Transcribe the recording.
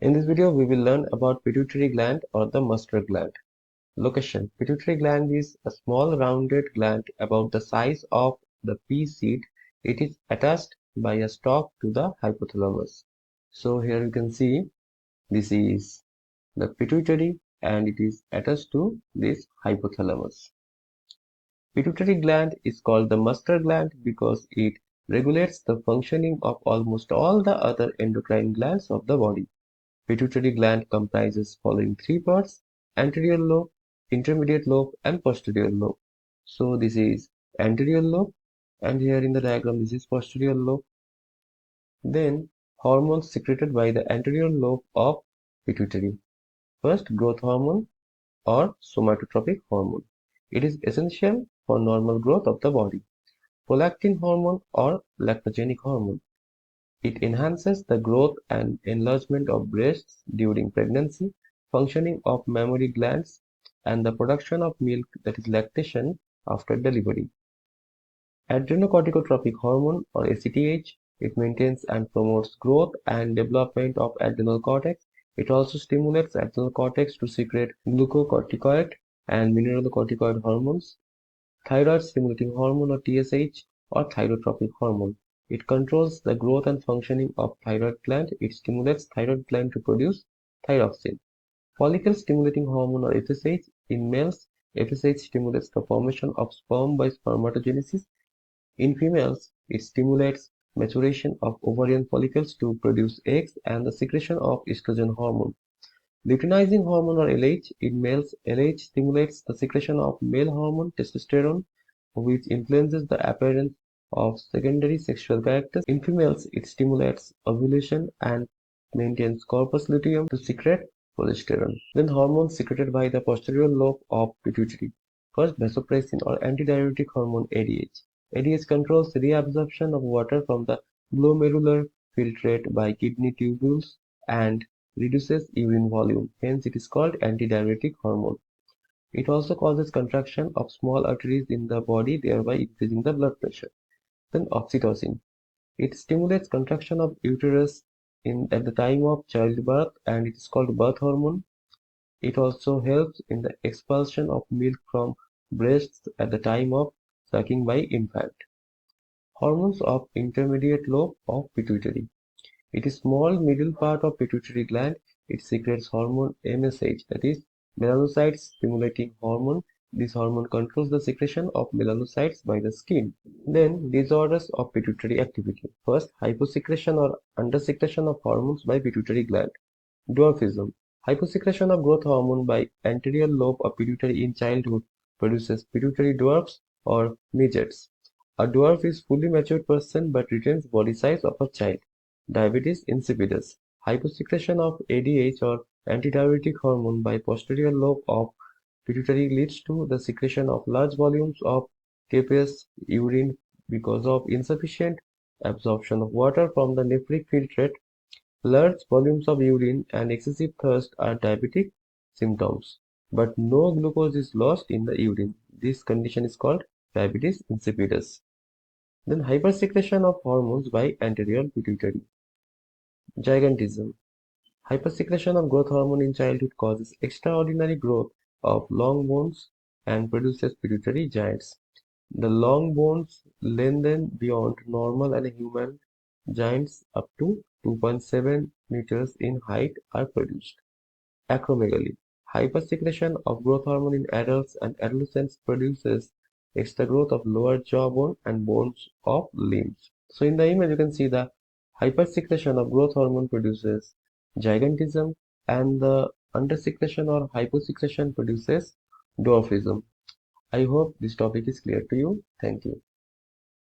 In this video, we will learn about pituitary gland or the mustard gland. Location. Pituitary gland is a small rounded gland about the size of the pea seed. It is attached by a stalk to the hypothalamus. So here you can see this is the pituitary and it is attached to this hypothalamus. Pituitary gland is called the mustard gland because it regulates the functioning of almost all the other endocrine glands of the body. Pituitary gland comprises following three parts: anterior lobe, intermediate lobe, and posterior lobe. So this is anterior lobe, and here in the diagram this is posterior lobe. Then hormones secreted by the anterior lobe of pituitary. First, growth hormone or somatotropic hormone. It is essential for normal growth of the body. Prolactin hormone or lactogenic hormone. It enhances the growth and enlargement of breasts during pregnancy, functioning of mammary glands, and the production of milk, that is lactation, after delivery. Adrenocorticotropic hormone or ACTH. It maintains and promotes growth and development of adrenal cortex. It also stimulates adrenal cortex to secrete glucocorticoid and mineralocorticoid hormones. Thyroid stimulating hormone or TSH or thyrotropic hormone. It controls the growth and functioning of thyroid gland. It stimulates thyroid gland to produce thyroxine. Follicle stimulating hormone or FSH. In males, FSH stimulates the formation of sperm by spermatogenesis. In females, it stimulates maturation of ovarian follicles to produce eggs and the secretion of estrogen hormone. Luteinizing hormone or LH. In males, LH stimulates the secretion of male hormone testosterone, which influences the appearance of secondary sexual characters. In females, it stimulates ovulation and maintains corpus luteum to secrete progesterone. Then hormones secreted by the posterior lobe of pituitary. First, vasopressin or antidiuretic hormone ADH. ADH controls reabsorption of water from the glomerular filtrate by kidney tubules and reduces urine volume. Hence, it is called antidiuretic hormone. It also causes contraction of small arteries in the body, thereby increasing the blood pressure. Then oxytocin. It stimulates contraction of uterus at the time of childbirth and it is called birth hormone. It also helps in the expulsion of milk from breasts at the time of sucking by infant. Hormones of intermediate lobe of pituitary. It is small middle part of pituitary gland. It secretes hormone MSH, that is melanocyte stimulating hormone. This hormone controls the secretion of melanocytes by the skin. Then disorders of pituitary activity. First, hyposecretion or undersecretion of hormones by pituitary gland. Dwarfism. Hyposecretion of growth hormone by anterior lobe of pituitary in childhood produces pituitary dwarfs or midgets. A dwarf is fully matured person but retains body size of a child. Diabetes insipidus. Hyposecretion of ADH or antidiuretic hormone by posterior lobe of pituitary leads to the secretion of large volumes of caseous urine because of insufficient absorption of water from the nephric filtrate. Large volumes of urine and excessive thirst are diabetic symptoms, but no glucose is lost in the urine. This condition is called diabetes insipidus. Then hypersecretion of hormones by anterior pituitary. Gigantism. Hypersecretion of growth hormone in childhood causes extraordinary growth of long bones and produces pituitary giants. The long bones lengthen beyond normal and human giants up to 2.7 meters in height are produced. Acromegaly. Hypersecretion of growth hormone in adults and adolescents produces extra growth of lower jawbone and bones of limbs. So in the image you can see the hypersecretion of growth hormone produces gigantism and the undersecretion or hyposecretion produces dwarfism. I hope this topic is clear to you. Thank you.